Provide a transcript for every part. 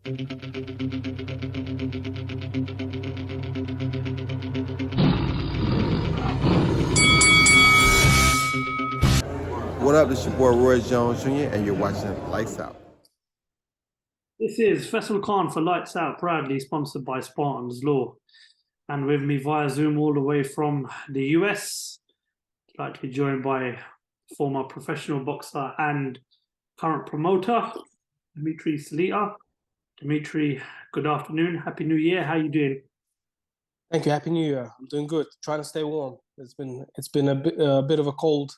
What up? It's your boy Roy Jones Jr. and you're watching Lights Out. This is Faisal Khan for Lights Out, proudly sponsored by Spartans Law. And with me via Zoom all the way from the US, I'd like to be joined by former professional boxer and current promoter, Dmitriy Salita. Dmitriy, good afternoon. Happy New Year. How are you doing? Thank you. Happy New Year. I'm doing good. Trying to stay warm. It's been a bit of a cold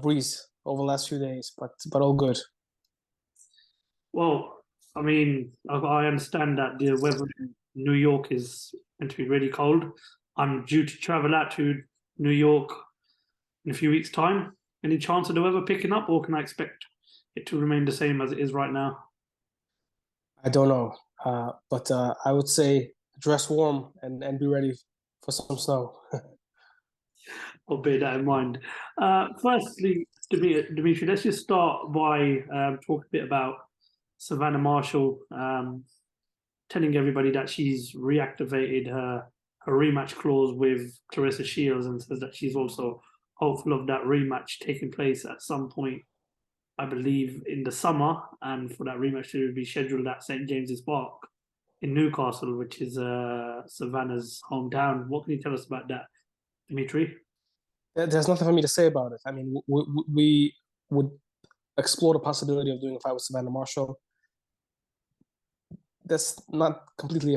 breeze over the last few days, but all good. Well, I mean, I understand that the weather in New York is meant to be really cold. I'm due to travel out to New York in a few weeks' time. Any chance of the weather picking up, or can I expect it to remain the same as it is right now? I don't know, but I would say dress warm and be ready for some snow. I'll bear that in mind. Firstly, Dmitry, let's just start by talking a bit about Savannah Marshall, telling everybody that she's reactivated her rematch clause with Claressa Shields and says that she's also hopeful of that rematch taking place at some point, I believe, in the summer, and for that rematch to be scheduled at St. James's Park in Newcastle, which is Savannah's hometown. What can you tell us about that, Dmitry? There's nothing for me to say about it. I mean, we would explore the possibility of doing a fight with Savannah Marshall. That's not completely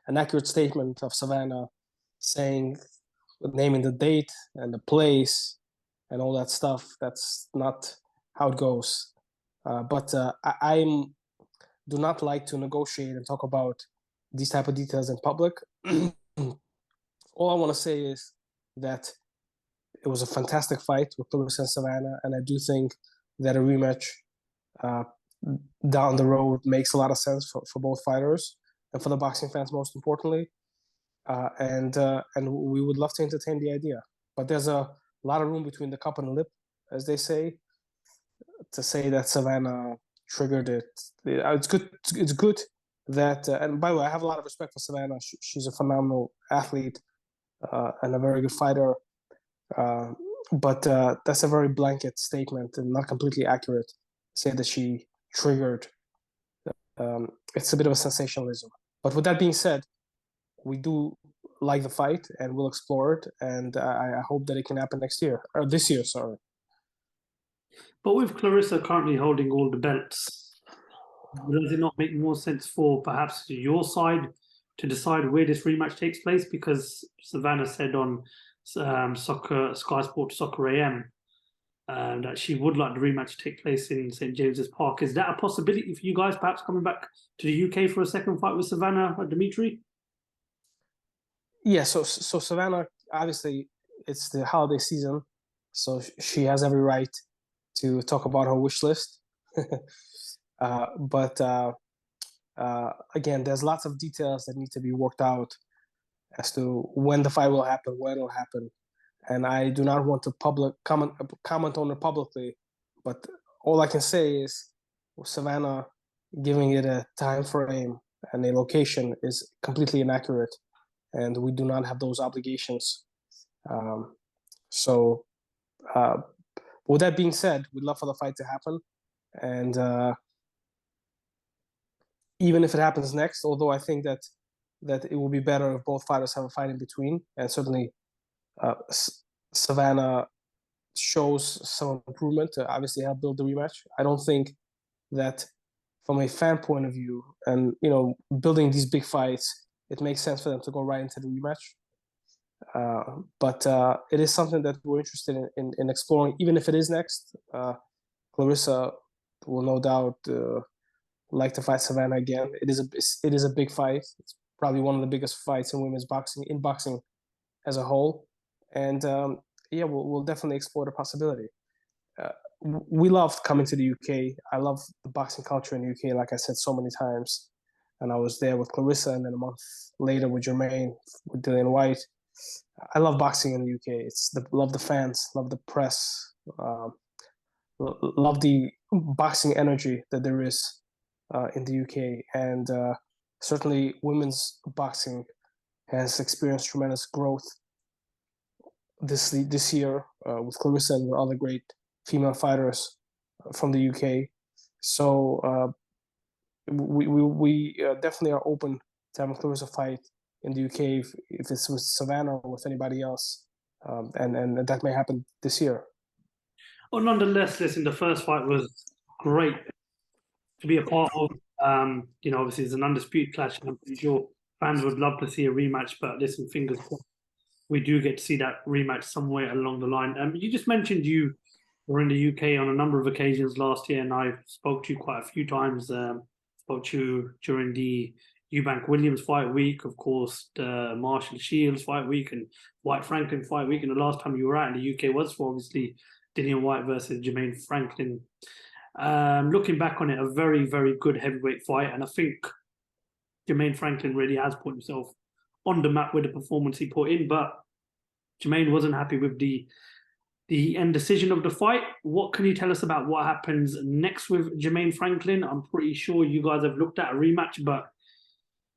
an accurate statement of Savannah saying, naming the date and the place and all that stuff. That's not how it goes. But I do not like to negotiate and talk about these type of details in public. All I want to say is that it was a fantastic fight with Claressa and Savannah, and I do think that a rematch down the road makes a lot of sense for both fighters and for the boxing fans, most importantly. And we would love to entertain the idea, but there's a lot of room between the cup and the lip, as they say, to say that Savannah triggered it. It's good. It's good that, and by the way, I have a lot of respect for Savannah. She's a phenomenal athlete and a very good fighter. But that's a very blanket statement and not completely accurate. Say that she triggered. It's a bit of a sensationalism. But with that being said, we do like the fight and we'll explore it. And I hope that it can happen next year, or this year, sorry. But with Claressa currently holding all the belts, does it not make more sense for perhaps your side to decide where this rematch takes place? Because Savannah said on Sky Sports Soccer AM that she would like the rematch to take place in St. James's Park. Is that a possibility for you guys, perhaps coming back to the UK for a second fight with Savannah or Dmitry? Yeah, so Savannah, obviously, it's the holiday season, so she has every right to talk about her wish list. But again, there's lots of details that need to be worked out as to when the fight will happen, when it will happen. And I do not want to comment on it publicly, but all I can say is Savannah giving it a time frame and a location is completely inaccurate, and we do not have those obligations. So with that being said, we'd love for the fight to happen, and even if it happens next, although I think that it will be better if both fighters have a fight in between, and certainly Savannah shows some improvement to obviously help build the rematch. I don't think that from a fan point of view and, building these big fights, it makes sense for them to go right into the rematch. But it is something that we're interested in exploring, even if it is next. Claressa will no doubt like to fight Savannah again. It is a big fight. It's probably one of the biggest fights in women's boxing, in boxing as a whole. And yeah, we'll definitely explore the possibility. We loved coming to the UK. I love the boxing culture in the UK, like I said so many times. And I was there with Claressa, and then a month later with Jermaine, with Dillian Whyte. I love boxing in the UK. Love the fans, love the press, love the boxing energy that there is. in the UK, and certainly women's boxing has experienced tremendous growth this year with Claressa and other great female fighters from the UK. So we definitely are open to having Claressa fight in the UK if it's with Savannah or with anybody else, and that may happen this year. Well, nonetheless, listen, the first fight was great to be a part of. Obviously, it's an undisputed clash, and I'm pretty sure fans would love to see a rematch. But listen, fingers crossed, we do get to see that rematch somewhere along the line. You just mentioned you were in the UK on a number of occasions last year, and I spoke to you quite a few times. Spoke to you during the Eubank Williams fight week, of course, the Marshall Shields fight week, and Whyte Franklin fight week. And the last time you were out in the UK was for obviously Dillian Whyte versus Jermaine Franklin. Looking back on it, a very, very good heavyweight fight, and I think Jermaine Franklin really has put himself on the map with the performance he put in, but Jermaine wasn't happy with the end decision of the fight. What can you tell us about what happens next with Jermaine Franklin? I'm pretty sure you guys have looked at a rematch, but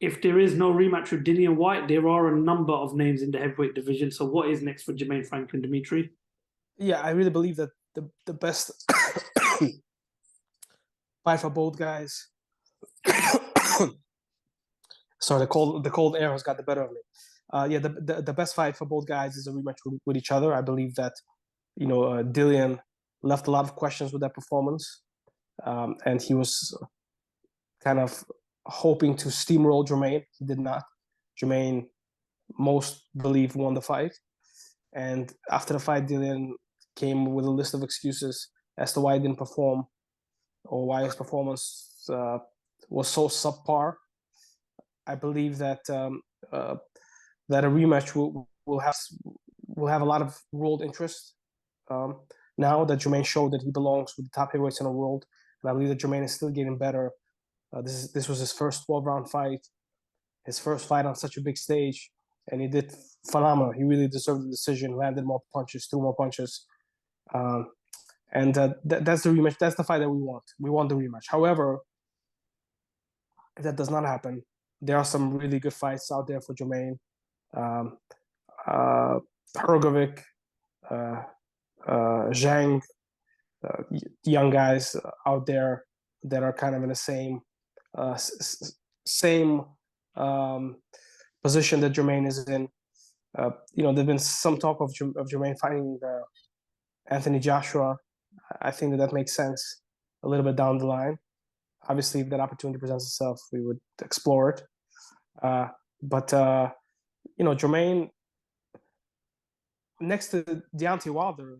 if there is no rematch with Dillian Whyte, there are a number of names in the heavyweight division. So what is next for Jermaine Franklin, Dmitriy? Yeah, I really believe that the best fight for both guys. Sorry, the cold air has got the better of me. The best fight for both guys is a rematch with each other. I believe that Dillian left a lot of questions with that performance, and he was kind of hoping to steamroll Jermaine. He did not. Jermaine, most believe, won the fight, and after the fight, Dillian came with a list of excuses as to why he didn't perform or why his performance was so subpar. I believe that that a rematch will have a lot of world interest now that Jermaine showed that he belongs with the top heavyweights in the world, and I believe that Jermaine is still getting better. This was his first 12-round fight, his first fight on such a big stage, and he did phenomenal. He really deserved the decision, landed more punches, threw more punches. And that's the rematch. That's the fight that we want. We want the rematch. However, if that does not happen, there are some really good fights out there for Jermaine. Hrgovic, Zhang, young guys out there that are kind of in the same position that Jermaine is in. There's been some talk of Jermaine fighting Anthony Joshua. I think that makes sense a little bit down the line. Obviously, if that opportunity presents itself, we would explore it. But Jermaine, next to Deontay Wilder,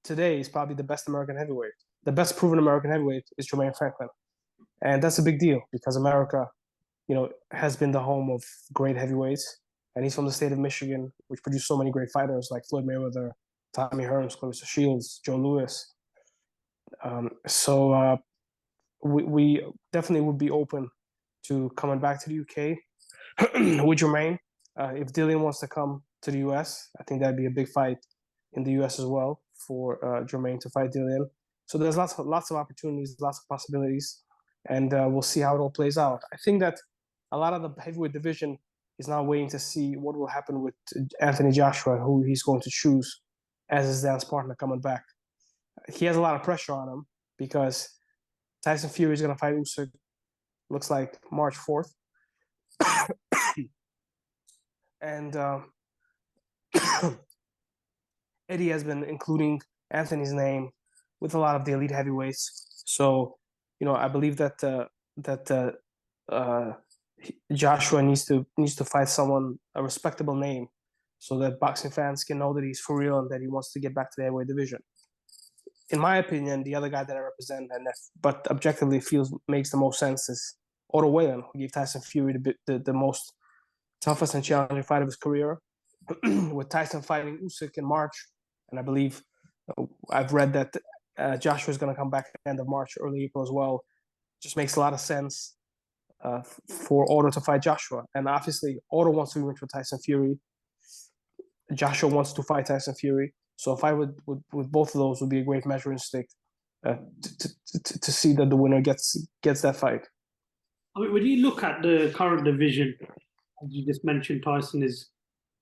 today is probably the best American heavyweight. The best proven American heavyweight is Jermaine Franklin. And that's a big deal because America, has been the home of great heavyweights. And he's from the state of Michigan, which produced so many great fighters like Floyd Mayweather, Tommy Hearns, Claressa Shields, Joe Louis. We definitely would be open to coming back to the UK with Jermaine. If Dillian wants to come to the US, I think that'd be a big fight in the US as well for Jermaine to fight Dillian. So there's lots of opportunities, lots of possibilities, and we'll see how it all plays out. I think that a lot of the heavyweight division is now waiting to see what will happen with Anthony Joshua, who he's going to choose as his dance partner coming back. He has a lot of pressure on him because Tyson Fury is going to fight Usyk, looks like March 4th. And Eddie has been including Anthony's name with a lot of the elite heavyweights. So, I believe that Joshua needs to fight someone, a respectable name, so that boxing fans can know that he's for real and that he wants to get back to the heavyweight division. In my opinion, the other guy that I represent, but objectively makes the most sense, is Otto Wallin, who gave Tyson Fury the most toughest and challenging fight of his career, with Tyson fighting Usyk in March. And I believe I've read that Joshua is going to come back at the end of March, early April as well. Just makes a lot of sense for Otto to fight Joshua. And obviously, Otto wants to rematch with Tyson Fury. Joshua wants to fight Tyson Fury. So a fight with both of those would be a great measuring stick to see that the winner gets that fight. I mean, when you look at the current division, as you just mentioned, Tyson is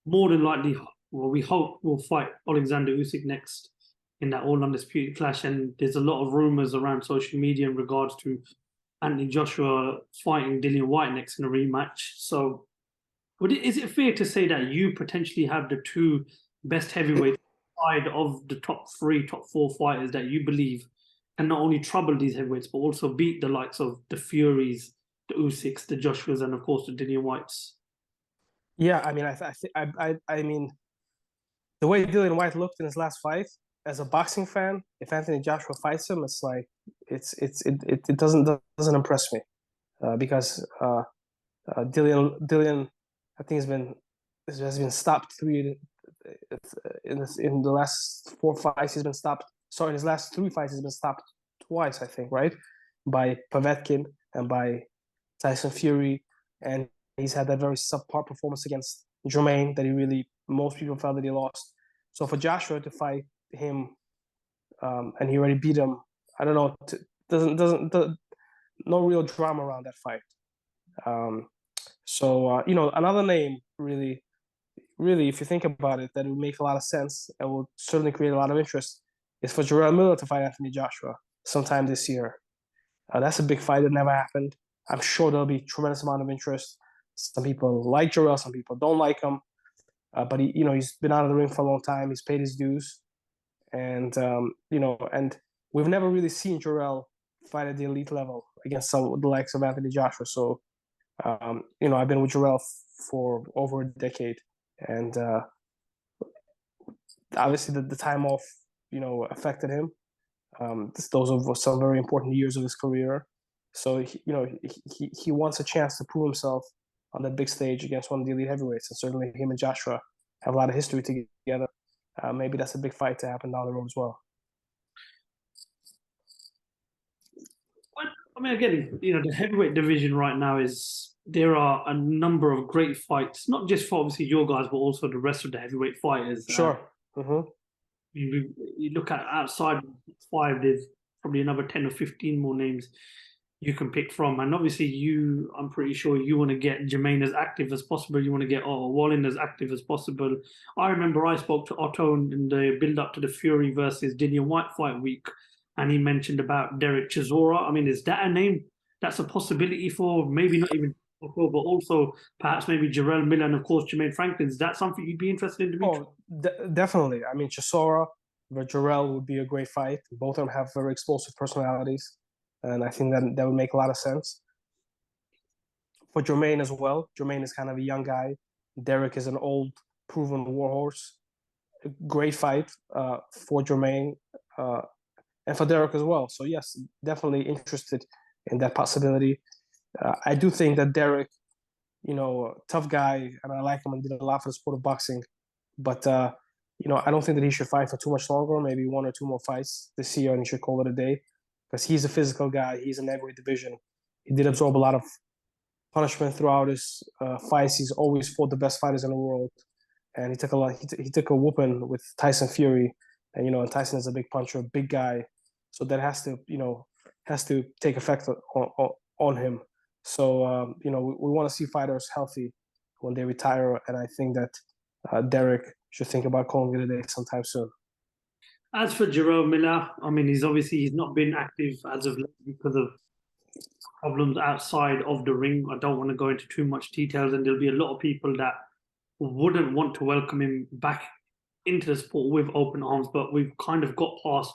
more than likely, well, we hope will fight Alexander Usyk next in that all undisputed clash. And there's a lot of rumors around social media in regards to Anthony Joshua fighting Dillian Whyte next in a rematch. So, is it fair to say that you potentially have the two best heavyweights side of the top three, top four fighters that you believe can not only trouble these heavyweights but also beat the likes of the Furies, the Usyks, the Joshuas, and of course the Dillian Whytes? Yeah, I mean, I mean, the way Dillian Whyte looked in his last fight, as a boxing fan, if Anthony Joshua fights him, it's like it doesn't impress me because Dillian, I think has been stopped in the last 4 fights. He's been stopped. Sorry, in his last 3 fights, he's been stopped twice, I think, right, by Povetkin and by Tyson Fury, and he's had that very subpar performance against Jermaine that most people felt that he lost. So for Joshua to fight him, and he already beat him, I don't know, no real drama around that fight. Another name really, if you think about it, that would make a lot of sense and will certainly create a lot of interest is for Jarrell Miller to fight Anthony Joshua sometime this year. That's a big fight that never happened. I'm sure there'll be a tremendous amount of interest. Some people like Jarrell, some people don't like him. But he's been out of the ring for a long time. He's paid his dues, and and we've never really seen Jarrell fight at the elite level against the likes of Anthony Joshua. So, I've been with Jarrell for over a decade, and obviously the time off, affected him. Those are some very important years of his career. So, he wants a chance to prove himself on that big stage against one of the elite heavyweights. And certainly him and Joshua have a lot of history together. Maybe that's a big fight to happen down the road as well. I mean, again, the heavyweight division right now there are a number of great fights, not just for obviously your guys, but also the rest of the heavyweight fighters. Sure. Mm-hmm. You look at outside five, there's probably another 10 or 15 more names you can pick from. And obviously I'm pretty sure you want to get Jermaine as active as possible. You want to get Otto Wallin as active as possible. I remember I spoke to Otto in the build up to the Fury versus Dillian Whyte fight week, and he mentioned about Derek Chisora. I mean, is that a name that's a possibility for maybe not even, but also perhaps maybe Jarrell Miller and of course Jermaine Franklin? Is that something you'd be interested in, Dmitriy? Definitely. I mean, Chisora versus Jarrell would be a great fight. Both of them have very explosive personalities, and I think that would make a lot of sense. For Jermaine as well, Jermaine is kind of a young guy. Derek is an old, proven warhorse. A great fight for Jermaine and for Derek as well. So yes, definitely interested in that possibility. I do think that Derek, tough guy, and I like him and did a lot for the sport of boxing. But I don't think that he should fight for too much longer. Maybe 1 or 2 more fights this year, and he should call it a day. Because he's a physical guy. He's in every division. He did absorb a lot of punishment throughout his fights. He's always fought the best fighters in the world, and he took a lot. He took a whooping with Tyson Fury, and and Tyson is a big puncher, a big guy, so that has to take effect on him. So we want to see fighters healthy when they retire, and I think that Derek should think about calling it a day sometime soon. As for Jarrell Miller, I mean, he's not been active as of late because of problems outside of the ring. I don't want to go into too much details, and there'll be a lot of people that wouldn't want to welcome him back into the sport with open arms, but we've kind of got past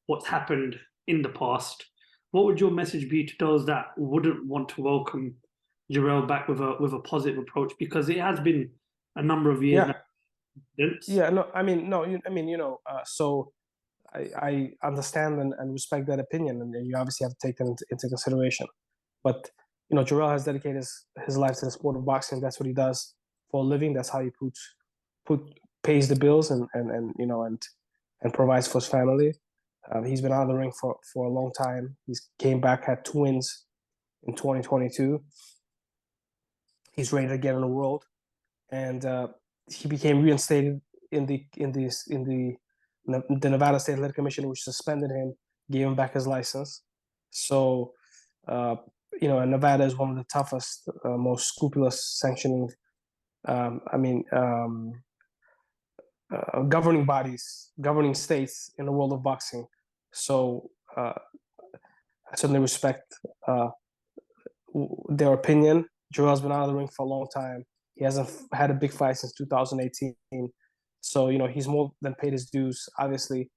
what's happened in the past. What would your message be to those that wouldn't want to welcome Jarrell back with a positive approach? Because it has been a number of years now. Yeah, no, I mean, so I understand and respect that opinion, and you obviously have to take that into consideration. But Jarrell has dedicated his life to the sport of boxing. That's what he does for a living. That's how he pays the bills and provides for his family. He's been out of the ring for a long time. He's came back, had 2 wins in 2022. He's ready to get in the world, and he became reinstated in the Nevada State Athletic Commission, which suspended him, gave him back his license. So and Nevada is one of the toughest, most scrupulous sanctioning, governing bodies, governing states in the world of boxing. So I certainly respect their opinion. Jarrell's been out of the ring for a long time. He hasn't had a big fight since 2018. So, he's more than paid his dues. Obviously,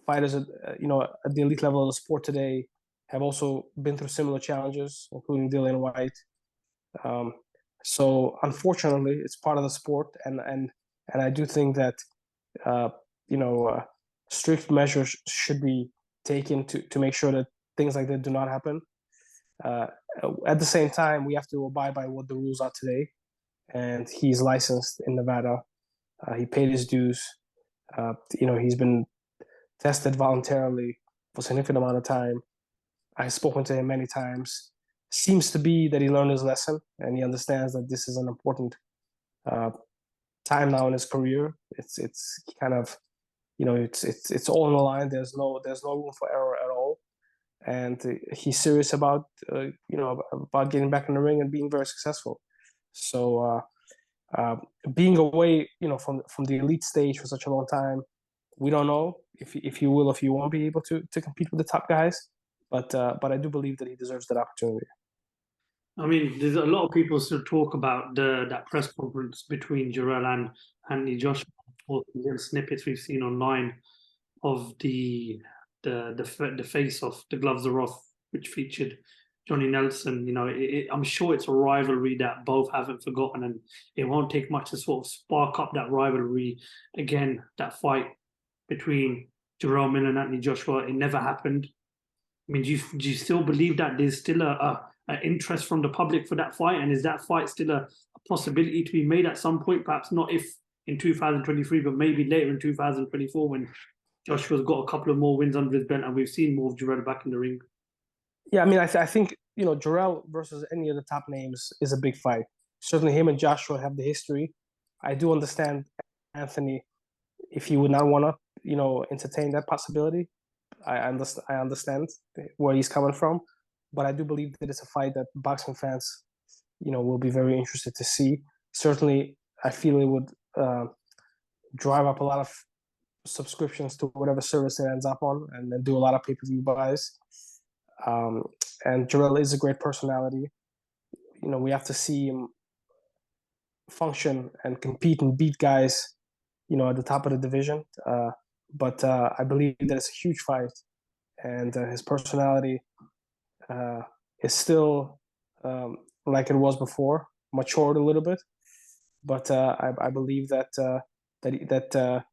fighters at the elite level of the sport today have also been through similar challenges, including Dillian Whyte. So unfortunately, it's part of the sport, and I do think that strict measures should be taken to make sure that things like that do not happen. At the same time, we have to abide by what the rules are today, and he's licensed in Nevada. He paid his dues. He's been tested voluntarily for a significant amount of time. I've spoken to him many times. Seems to be that he learned his lesson and he understands that this is an important time now in his career. It's kind of, it's all on the line. There's no room for error at all, and he's serious about about getting back in the ring and being very successful. So being away, from the elite stage for such a long time, we don't know if you will, if you won't be able to compete with the top guys. But I do believe that he deserves that opportunity. I mean, there's a lot of people still talk about that press conference between Jarrell and Anthony Joshua, or the little snippets we've seen online of the face off, the gloves are off, which featured Johnny Nelson. I'm sure it's a rivalry that both haven't forgotten, and it won't take much to sort of spark up that rivalry again. That fight between Jarrell Miller and Anthony Joshua, it never happened. I mean, do you still believe that there's still an interest from the public for that fight, and is that fight still a possibility to be made at some point? Perhaps not if in 2023, but maybe later in 2024 when Joshua's got a couple of more wins under his belt and we've seen more of Jarrell back in the ring. Yeah, I mean, I think Jarrell versus any of the top names is a big fight. Certainly, him and Joshua have the history. I do understand Anthony if he would not want to entertain that possibility. I understand where he's coming from, but I do believe that it's a fight that boxing fans, will be very interested to see. Certainly, I feel it would drive up a lot of subscriptions to whatever service it ends up on, and then do a lot of pay-per-view buys. And Jarrell is a great personality. We have to see him function and compete and beat guys, at the top of the division. But I believe that it's a huge fight, and his personality is still like it was before, matured a little bit. But I believe that Jarrell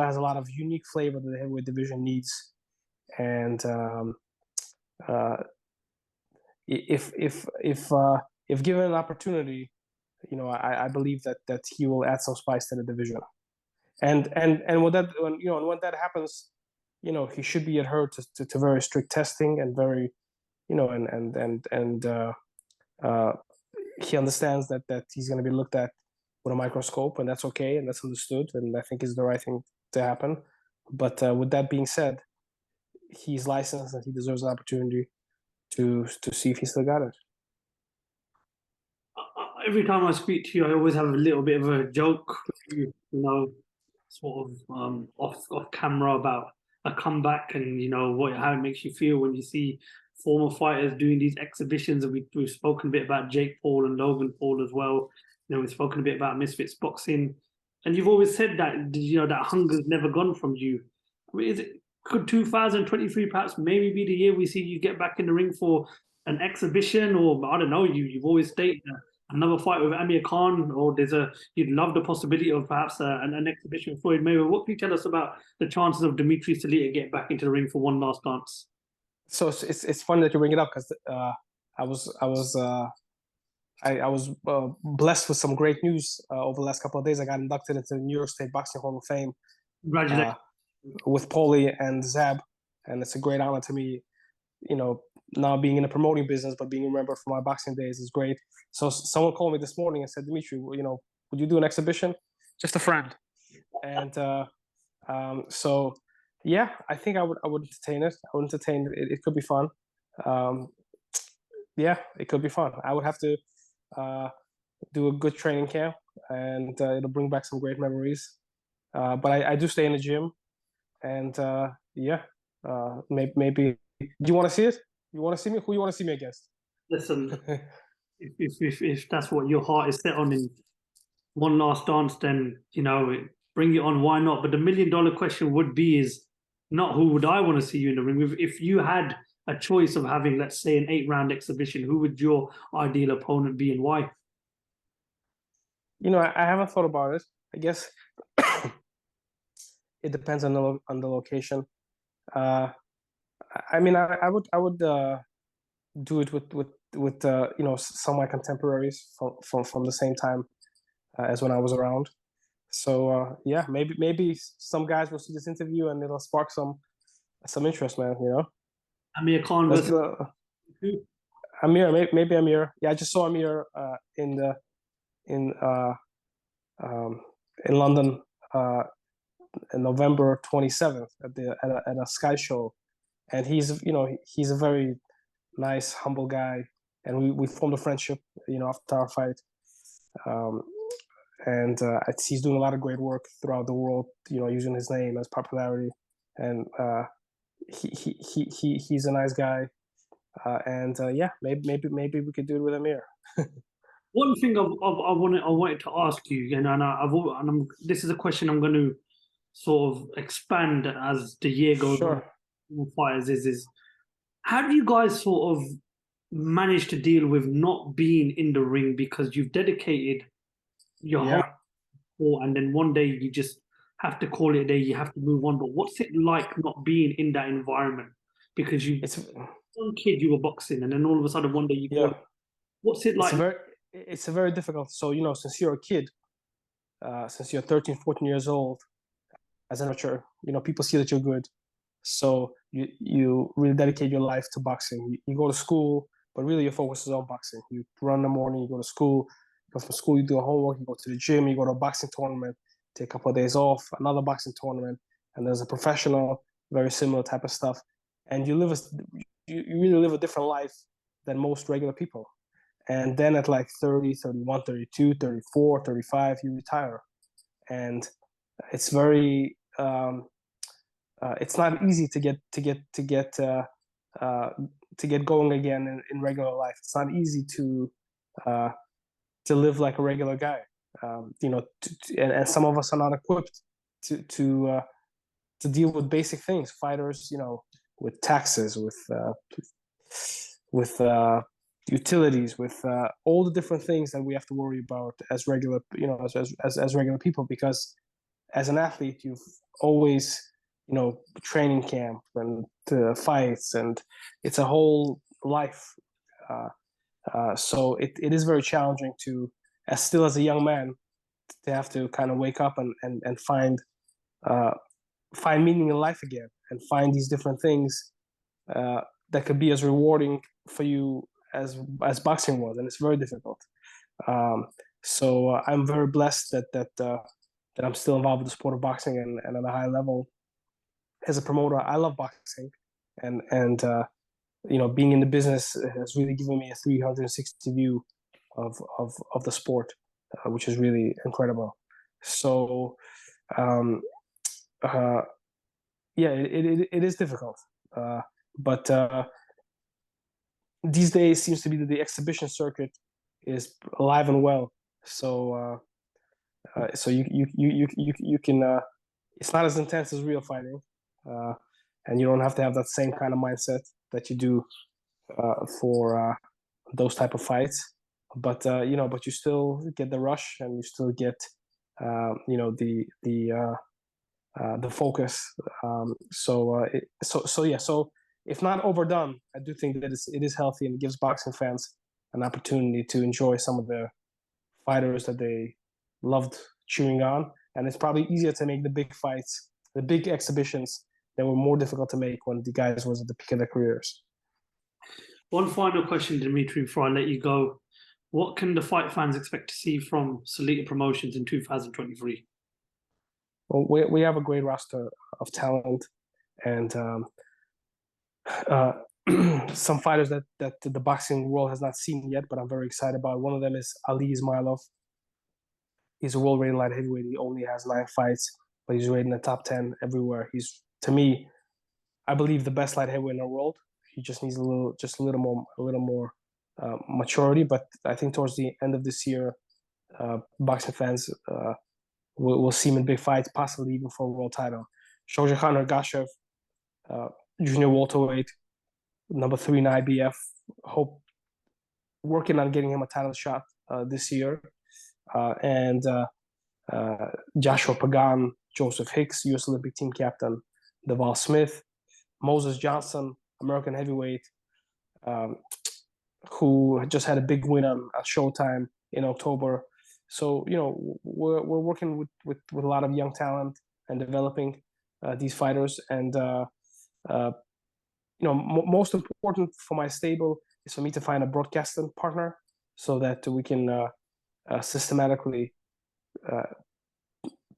has a lot of unique flavor that the heavyweight division needs, and if given an opportunity, I believe that he will add some spice to the division. And when that happens, he should be adhered to very strict testing and very, he understands that he's going to be looked at with a microscope, and that's okay, and that's understood, and I think is the right thing to happen. But with that being said, he's licensed and he deserves an opportunity to see if he still got it. Every time I speak to you, I always have a little bit of a joke, sort of off camera about a comeback and how it makes you feel when you see former fighters doing these exhibitions. And we've spoken a bit about Jake Paul and Logan Paul as well. We've spoken a bit about Misfits boxing, and you've always said that that hunger's never gone from you. I mean, could 2023 perhaps maybe be the year we see you get back in the ring for an exhibition, or I don't know? You've always stated another fight with Amir Khan, or you'd love the possibility of perhaps an exhibition with Floyd Mayweather. What can you tell us about the chances of Dmitriy Salita getting back into the ring for one last dance? So it's funny that you bring it up, because I was blessed with some great news over the last couple of days. I got inducted into the New York State Boxing Hall of Fame. Congratulations. With Paulie and Zab, and it's a great honor to me. Now being in the promoting business, but being remembered for my boxing days is great. So someone called me this morning and said, Dmitry, would you do an exhibition? Just a friend. And so, yeah, I think I would entertain it. I would entertain it. It could be fun. yeah, it could be fun. I would have to do a good training camp, and it'll bring back some great memories. But I do stay in the gym, and yeah, maybe. Do you want to see it? You want to see me? Who you want to see me against? Listen, if that's what your heart is set on in one last dance, then bring it on. Why not? But the $1 million question would be is not who would I want to see you in the ring. If you had a choice of having, let's say, an 8-round exhibition, who would your ideal opponent be and why? I haven't thought about it. I guess it depends on the location. I mean, I would do it with some of my contemporaries from the same time as when I was around. So yeah, maybe some guys will see this interview and it'll spark some interest, man. Amir Khan Let's versus go. Amir, maybe Amir. Yeah, I just saw Amir in London in November 27th at a Sky show, and he's a very nice, humble guy, and we formed a friendship after our fight. And he's doing a lot of great work throughout the world, using his name as popularity, and he's a nice guy, and yeah, maybe we could do it with Amir. One thing I wanted to ask you, this is a question I'm going to sort of expand as the year goes Sure. on. Fighters is how do you guys sort of manage to deal with not being in the ring because you've dedicated your whole sport, and then one day you just have to call it a day, you have to move on. But what's it like not being in that environment? Because one kid you were boxing, and then all of a sudden one day you go. What's it like? It's a very difficult. So since you're a kid, since you're 13, 14 years old, as an amateur, people see that you're good, so you really dedicate your life to boxing. You go to school, but really your focus is on boxing. You run in the morning, you go to school. You go from school, you do homework, you go to the gym, you go to a boxing tournament, take a couple of days off, another boxing tournament, and there's a professional, very similar type of stuff. And you really live a different life than most regular people. And then at like 30, 31, 32, 34, 35, you retire. And it's very, it's not easy to get going again in regular life. It's not easy to live like a regular guy. And some of us are not equipped to deal with basic things. Fighters, with taxes, with utilities, with all the different things that we have to worry about as regular, as regular people. Because as an athlete, you've always, training camp and fights, and it's a whole life. So it is very challenging to, as a young man, to have to kind of wake up and find meaning in life again, and find these different things that could be as rewarding for you as boxing was, and it's very difficult. So I'm very blessed that I'm still involved with the sport of boxing and at a high level. As a promoter, I love boxing, and being in the business has really given me a 360 view of the sport, which is really incredible. So, yeah, it is difficult, but these days seems to be that the exhibition circuit is alive and well. So, so you can. It's not as intense as real fighting, and you don't have to have that same kind of mindset that you do for those type of fights. But but you still get the rush, and you still get the focus. So yeah. So if not overdone, I do think that it is healthy and gives boxing fans an opportunity to enjoy some of the fighters that they loved cheering on. And it's probably easier to make the big fights, the big exhibitions, that were more difficult to make when the guys was at the peak of their careers. One final question, Dmitriy, before I let you go. What can the fight fans expect to see from Salita Promotions in 2023? Well, we have a great roster of talent, and some fighters that the boxing world has not seen yet, but I'm very excited about. One of them is Ali Ismailov. He's a world rated light heavyweight. He only has 9 fights, but he's rated in the top 10 everywhere. He's, to me, I believe, the best light heavyweight in the world. He just needs a little more maturity. But I think towards the end of this year, boxing fans will see him in big fights, possibly even for a world title. Shojan Ergashev, junior welterweight, number 3 in IBF. Hope working on getting him a title shot this year. And Joshua Pagan, Joseph Hicks, U.S. Olympic team captain, Deval Smith, Moses Johnson, American heavyweight, who just had a big win on Showtime in October. So, we're working with a lot of young talent and developing these fighters. And, most important for my stable is for me to find a broadcasting partner so that we can systematically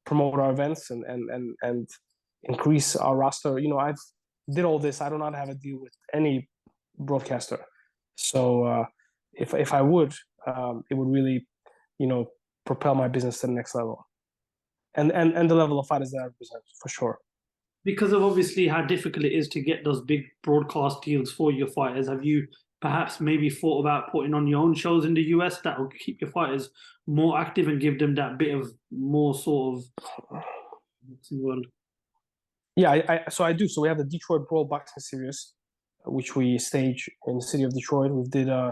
promote our events and increase our roster. I've did all this. I do not have a deal with any broadcaster. So if I would, it would really, propel my business to the next level, and the level of fighters that I represent, for sure. Because of obviously how difficult it is to get those big broadcast deals for your fighters, have you perhaps maybe thought about putting on your own shows in the US that will keep your fighters more active and give them that bit of more sort of world? Yeah, so I do. So we have the Detroit Brawl Boxing Series, which we stage in the city of Detroit. We did, I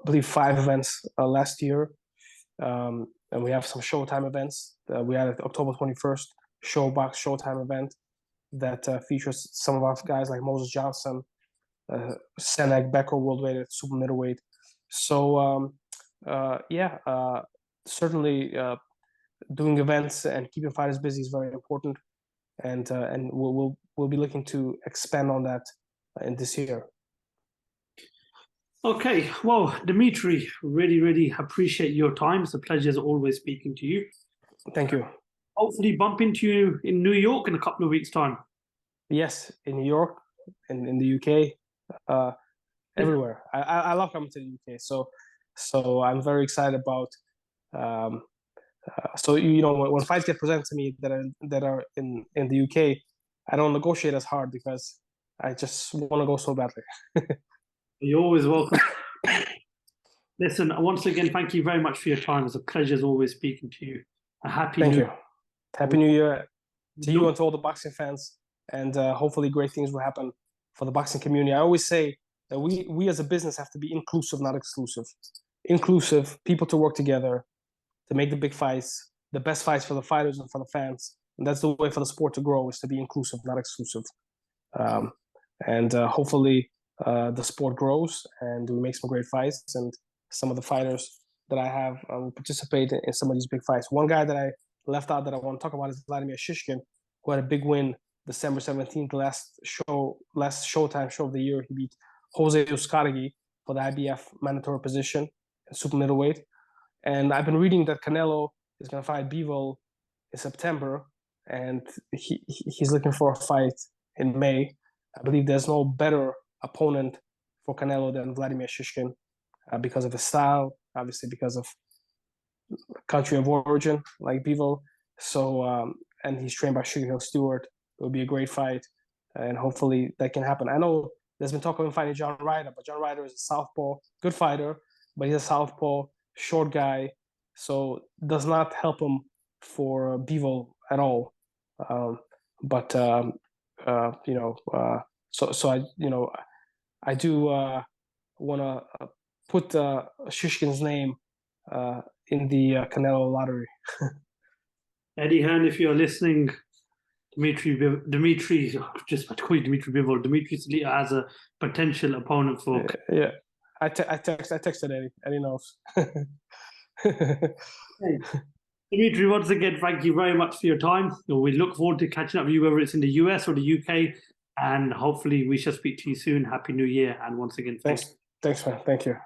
believe, 5 events last year. And we have some Showtime events. We had October 21st Showbox Showtime event that features some of our guys like Moses Johnson, Senek Becker, world weight at super middleweight. So certainly doing events and keeping fighters busy is very important, and we'll be looking to expand on that in this year. Okay, well, Dmitriy, really appreciate your time. It's a pleasure as always speaking to you. Thank you. Hopefully bump into you in New York in a couple of weeks' time. Yes, in New York, in the UK, everywhere. I love coming to the UK, so I'm very excited about. So when fights get presented to me that are in the UK, I don't negotiate as hard because I just want to go so badly. You're always welcome. Listen, once again, thank you very much for your time. It's a pleasure as always speaking to you. Happy New Year. Happy New Year to you and to all the boxing fans, and hopefully great things will happen for the boxing community. I always say that we as a business have to be inclusive, not exclusive. Inclusive, people to work together to make the big fights, the best fights for the fighters and for the fans. And that's the way for the sport to grow, is to be inclusive, not exclusive. And hopefully the sport grows and we make some great fights, and some of the fighters that I have will participate in some of these big fights. One guy that I left out that I want to talk about is Vladimir Shishkin, who had a big win December 17th, last Showtime show of the year. He beat Jose Uzcategui for the IBF mandatory position at super middleweight. And I've been reading that Canelo is going to fight Bivol in September, and he's looking for a fight in May. I believe there's no better opponent for Canelo than Vladimir Shishkin because of his style, obviously because of country of origin like Bivol. So, and he's trained by Sugar Hill Stewart. It will be a great fight, and hopefully that can happen. I know there's been talk of him fighting John Ryder, but John Ryder is a southpaw, good fighter, but he's a southpaw, short guy, so does not help him for Bivol at all. I do want to put Shishkin's name in the Canelo lottery. Eddie Hearn, if you're listening, Dmitriy, just about to call you Dmitriy Bivol. Dmitriy Salita has a potential opponent for. Yeah, I texted Eddie. Eddie knows. Hey. Dmitriy, once again, thank you very much for your time. We look forward to catching up with you, whether it's in the US or the UK, and hopefully we shall speak to you soon. Happy New Year, and once again, thanks, man. Thank you.